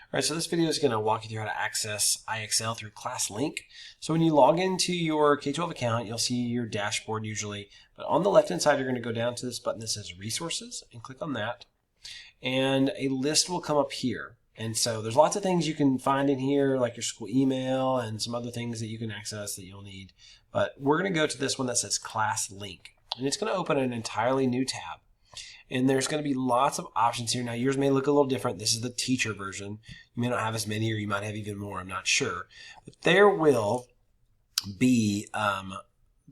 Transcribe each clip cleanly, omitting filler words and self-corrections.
All right, so this video is going to walk you through how to access IXL through Class Link. So when you log into your K-12 account, you'll see your dashboard usually, but on the left-hand side, you're going to go down to this button that says Resources and click on that, and a list will come up here. And so there's lots of things you can find in here, like your school email and some other things that you can access that you'll need. But we're going to go to this one that says Class Link, and it's going to open an entirely new tab. And there's going to be lots of options here. Now, yours may look a little different. This is the teacher version. You may not have as many, or you might have even more. I'm not sure. But there will be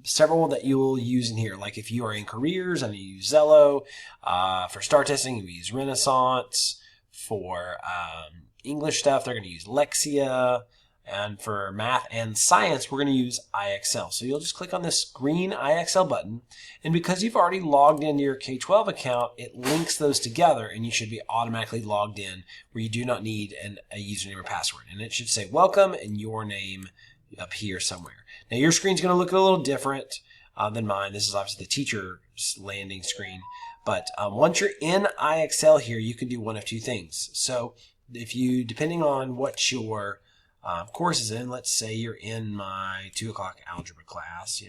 several that you will use in here. Like if you are in careers, and you use Zello. For STAR testing, you use Renaissance. For English stuff, they're going to use Lexia. And for math and science, we're going to use IXL. So you'll just click on this green IXL button. And because you've already logged into your K-12 account, it links those together and you should be automatically logged in where you do not need a username or password. And it should say welcome and your name up here somewhere. Now your screen's going to look a little different than mine. This is obviously the teacher's landing screen. But once you're in IXL here, you can do one of two things. So if you, depending on what your courses in, let's say you're in my 2 o'clock algebra class,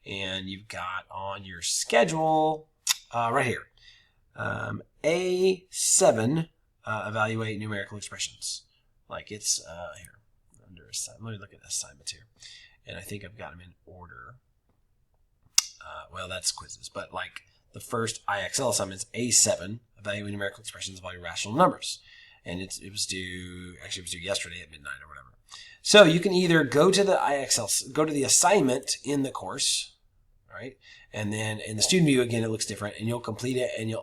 and you've got on your schedule right here, A7, evaluate numerical expressions. Like it's here under assignment. Let me look at assignments here, and I think I've got them in order. Well, that's quizzes, but like the first IXL assignment is A7, evaluate numerical expressions of rational numbers. And it was due yesterday at midnight or whatever. So you can either go to the IXL, go to the assignment in the course, right? And then in the student view, again, it looks different, and you'll complete it, and you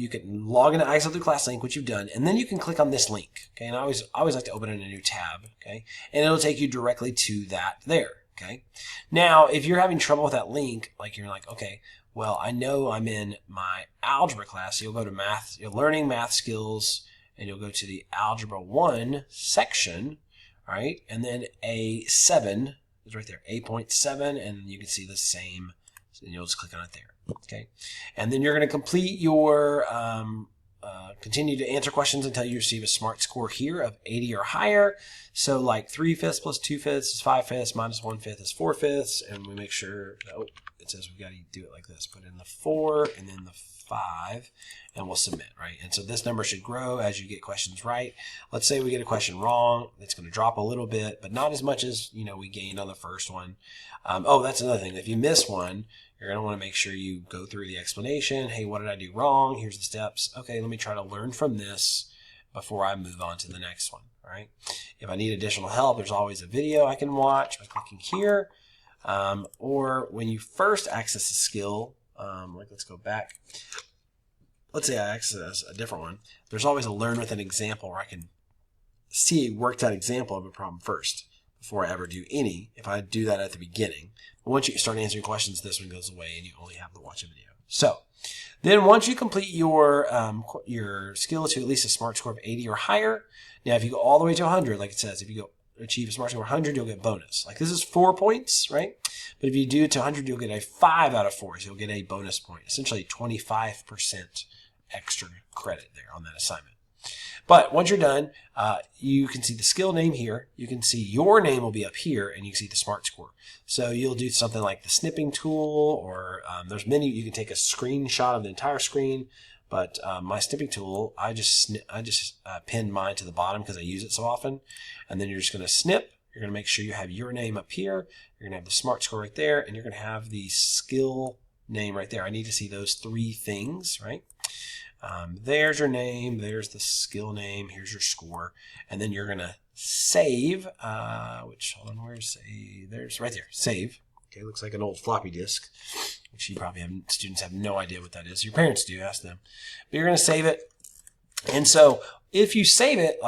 can log into IXL through Class Link, which you've done, and then you can click on this link, okay? And I always like to open it in a new tab, okay? And it'll take you directly to that there, okay? Now, if you're having trouble with that link, like you're like, okay, well, I know I'm in my algebra class. So you'll go to math, you're learning math skills, and you'll go to the Algebra 1 section, right? And then A7 is right there, 8.7, and you can see the same, and you'll just click on it there, okay? And then you're going to complete your, continue to answer questions until you receive a SMART score here of 80 or higher. So like 3/5 plus 2/5 is 5/5, minus 1/5 is 4/5, and we make sure, it says we've got to do it like this. Put in the 4 and then the 5, and we'll submit, right? And so this number should grow as you get questions right. Let's say we get a question wrong. It's going to drop a little bit, but not as much as, we gained on the first one. That's another thing. If you miss one, you're going to want to make sure you go through the explanation. Hey, what did I do wrong? Here's the steps. Okay, let me try to learn from this before I move on to the next one, all right? If I need additional help, there's always a video I can watch by clicking here. Or when you first access a skill, let's go back. Let's say I access a different one. There's always a learn with an example where I can see a worked out example of a problem first before I ever do any, if I do that at the beginning. But once you start answering questions, this one goes away and you only have to watch a video. So then once you complete your skill to at least a SMART score of 80 or higher, now if you go all the way to 100, like it says, if you go achieve a SMART score of 100, you'll get bonus. Like this is 4 points, right? But if you do it to 100, you'll get a 5 out of 4. So you'll get a bonus point, essentially 25% extra credit there on that assignment. But once you're done, you can see the skill name here. You can see your name will be up here, and you can see the SMART score. So you'll do something like the snipping tool, or there's many. You can take a screenshot of the entire screen. But my snipping tool, I just pinned mine to the bottom because I use it so often. And then you're just going to snip. You're going to make sure you have your name up here. You're going to have the SMART score right there, and you're going to have the skill name right there. I need to see those 3 things, right? There's your name, there's the skill name, here's your score, and then you're going to save, where's save? There's right there, save. Okay, looks like an old floppy disk, which you probably have, students have no idea what that is. Your parents do, ask them. But you're going to save it, and so if you save it,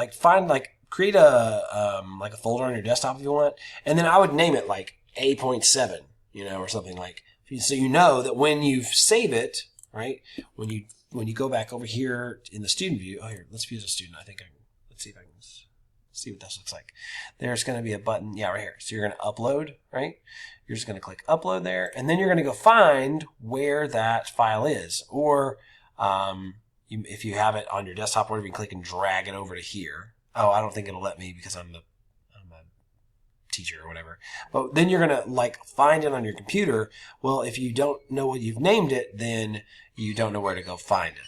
create a folder on your desktop if you want, and then I would name it like A.7, or something like, so you know that when you save it, right, when you go back over here in the student view, here, let's use a student. Let's see if I can see what this looks like. There's going to be a button, right here. So you're going to upload, right? You're just going to click upload there, and then you're going to go find where that file is, or you if you have it on your desktop, or whatever, you can click and drag it over to here. Oh, I don't think it'll let me because I'm a teacher or whatever. But then you're gonna like find it on your computer. Well, if you don't know what you've named it, then you don't know where to go find it.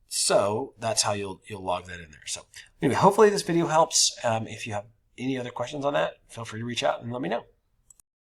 So that's how you'll log that in there. So anyway, hopefully this video helps. If you have any other questions on that, feel free to reach out and let me know.